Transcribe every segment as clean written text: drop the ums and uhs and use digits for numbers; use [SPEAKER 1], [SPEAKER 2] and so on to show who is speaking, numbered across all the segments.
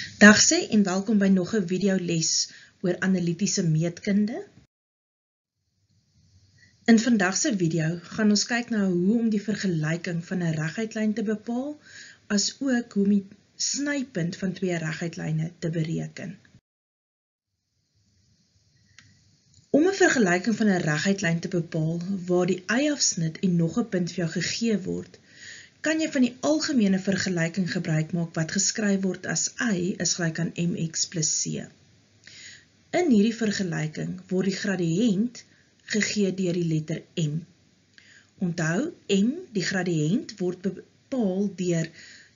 [SPEAKER 1] Dag sê en welkom by nog 'n videoles oor analitiese meetkunde. In vandag se video gaan ons kyk na hoe om die vergelyking van 'n reguitlyn te bepaal, as ook hoe om die snypunt van twee reguitlyne te bereken. Om 'n vergelyking van 'n reguitlyn te bepaal waar die y-afsnit en nog 'n punt vir jou gegee word, kan jy van die algemene vergelyking gebruik maak wat geskryf word as y is gelyk aan mx plus c. In hierdie vergelyking word die gradiënt gegee deur die letter m. Onthou, m, die gradiënt, word bepaal deur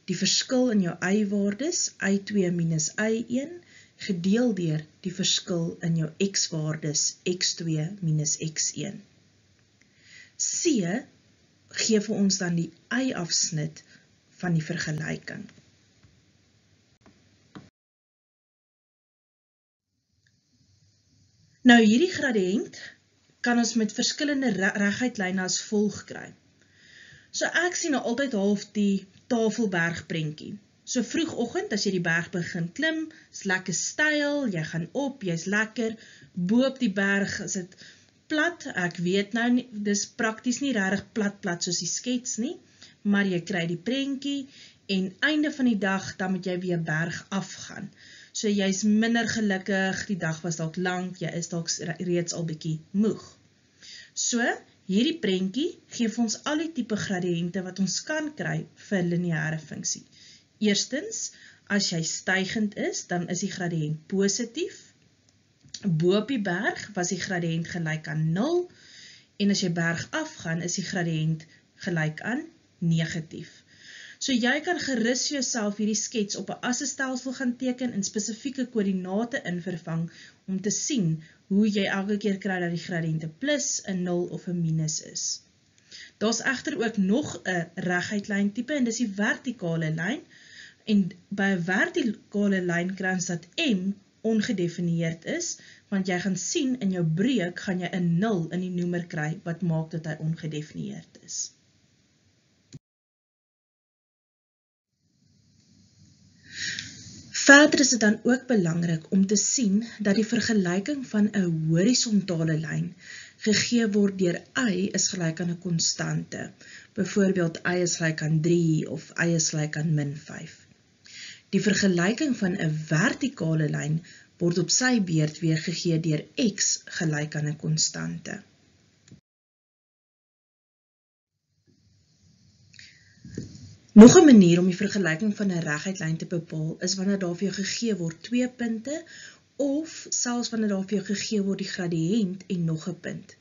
[SPEAKER 1] die verskil in jou y-waardes, y2 minus y1, gedeel deur die verskil in jou x-waardes, x2 minus x1. C gee vir ons dan die y-afsnit van die vergelyking. Nou hierdie gradiënt kan ons met verskillende reguitlyne as volg kry. So ek sien nou altyd half die Tafelberg-prentjie. So vroegoggend as jy die berg begin klim, is lekker styl, jy gaan op, jy's lekker, bo op die berg is dit plat. Ek weet nou nie, dis prakties nie regtig plat soos die skets nie, maar jy kry die prentjie en einde van die dag dan moet jy weer berg afgaan. So jy's minder gelukkig, die dag was dalk lank, jy is dalk reeds al bietjie moeg. So hierdie prentjie gee vir ons al die tipe gradiënte wat ons kan kry vir 'n lineêre funksie. Eerstens, as jy stygend is, dan is die gradiënt positief. Bo op die berg was die gradiënt gelyk aan 0 en as jy berg afgaan is die gradiënt gelyk aan negatief. So jy kan gerus jouself hierdie skets op 'n assestelsel gaan teken en spesifieke koördinate invervang om te sien hoe jy elke keer kry dat die gradiënte plus, 'n 0 of 'n minus is. Daar's egter ook nog 'n reguitlyn tipe en dis die vertikale lyn. En by 'n vertikale lyn kry ons dat m ongedefinieerd is, want jy gaan sien in jou breek gaan jy 'n 0 in die noemer kry wat maak dat hy ongedefinieerd is. Verder is dit dan ook belangrik om te sien dat die vergelyking van 'n horisontale lyn gegee word deur y is gelyk aan 'n konstante. Byvoorbeeld y is gelyk aan 3 of y is gelyk aan min 5. Die vergelyking van 'n vertikale lyn word op sy beurt weer gegee deur x gelyk aan 'n konstante. Nog 'n manier om die vergelyking van 'n reguitlyn te bepaal is wanneer daar vir jou gegee word 2 punte of selfs wanneer daar vir jou gegee word die gradiënt en nog 'n punt.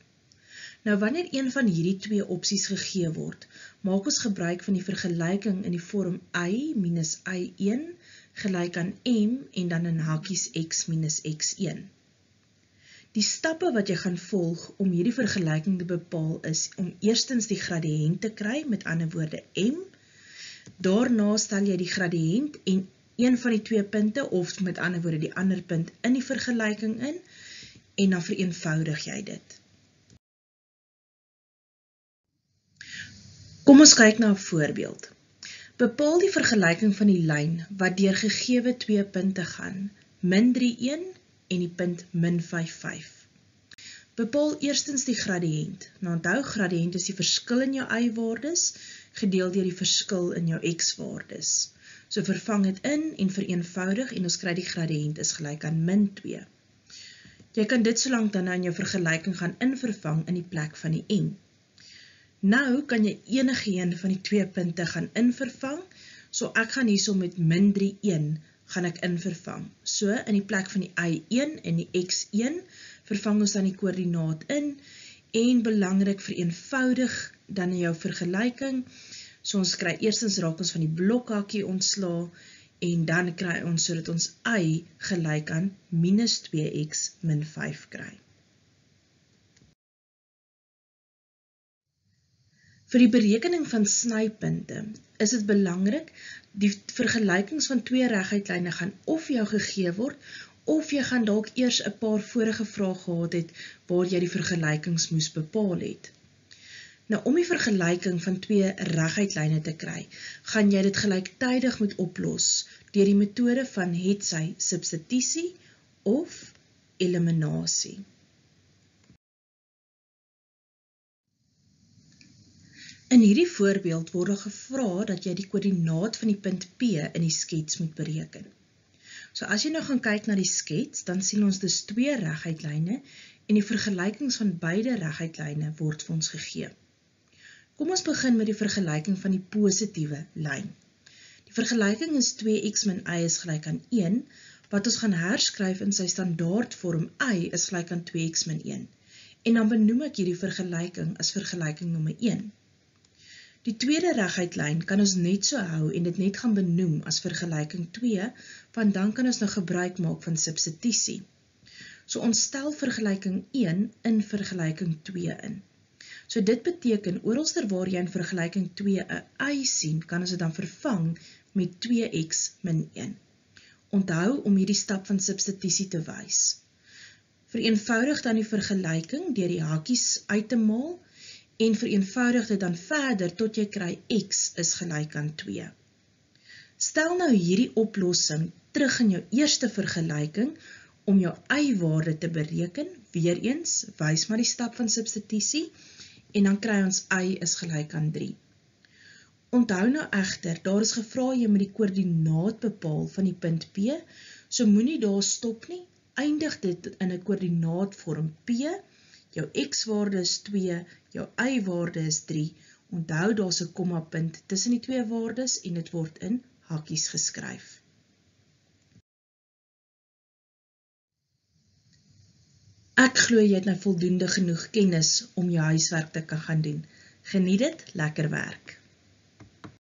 [SPEAKER 1] Nou wanneer een van hierdie 2 opsies gegee word, maak ons gebruik van die vergelyking in die vorm y minus y1 gelyk aan m en dan in hakies x minus x1. Die stappe wat jy gaan volg om hierdie vergelyking te bepaal is om eerstens die gradiënt te kry, met ander woorde m. Daarna stel jy die gradiënt en een van die 2 punte of met ander woorde die ander punt in die vergelyking in en dan vereenvoudig jy dit. Kom ons kyk na 'n voorbeeld. Bepaal die vergelyking van die lyn wat deur gegeewe 2 punte gaan, min 3,1 en die punt min 5,5. Bepaal eerstens die gradiënt. Nou onthou, gradiënt is die verskil in jou y-waardes gedeel deur die verskil in jou x-waardes. So vervang dit in en vereenvoudig en ons kry die gradiënt is gelyk aan min 2. Jy kan dit solank dan in jou vergelyking gaan invervang in die plek van die m. Nou kan jy enige een van die 2 punte gaan invervang, so ek gaan hierso met min 3,1 gaan ek invervang. So in die plek van die y1 en die x1 vervang ons dan die koördinaat in en belangrik vereenvoudig dan in jou vergelyking. So ons kry eerstens raak ons van die blokhakkie ontslae en dan kry ons sodat ons y gelyk aan minus 2x min 5 kry. Vir die berekening van snypunte is dit belangrik, die vergelykings van 2 reguitlyne gaan of jou gegee word, of jy gaan dalk eers 'n paar vorige vrae gehad het waar jy die vergelykings moes bepaal het. Nou om die vergelyking van 2 reguitlyne te kry, gaan jy dit gelyktydig moet oplos deur die metode van hetsy substitusie of eliminasie. In hierdie voorbeeld word daar gevra dat jy die koördinaat van die punt P in die skets moet bereken. So as jy nou gaan kyk na die skets, dan sien ons dus 2 reguitlyne en die vergelykings van beide reguitlyne word vir ons gegee. Kom ons begin met die vergelyking van die positiewe lyn. Die vergelyking is 2x min y is gelyk aan 1, wat ons gaan herskryf in sy standaardvorm y is gelyk aan 2x min 1. En dan benoem ek hierdie vergelyking as vergelyking nommer 1. Die tweede reguitlyn kan ons net so hou en dit net gaan benoem as vergelyking 2, want dan kan ons nou gebruik maak van substitusie. So ons stel vergelyking 1 in vergelyking 2 in. So dit beteken, oralster waar jy in vergelyking 2 'n y sien, kan ons dit dan vervang met 2x min 1. Onthou om hierdie stap van substitusie te wys. Vereenvoudig dan die vergelyking deur die hakies uit te maal en vereenvoudig dit dan verder tot jy kry x is gelyk aan 2. Stel nou hierdie oplossing terug in jou eerste vergelyking om jou y-waarde te bereken, weer eens, wys maar die stap van substitusie, en dan kry ons y is gelyk aan 3. Onthou nou egter, daar is gevra jy moet die koördinaat bepaal van die punt P, so moenie daar stop nie, eindig dit in 'n koördinaatvorm P, jou x-waarde is 2, jou y-waarde is 3, onthou daar's 'n kommapunt tussen die twee waardes en dit word in hakies geskryf. Ek glo jy het nou voldoende genoeg kennis om jou huiswerk te kan gaan doen. Geniet dit, lekker werk!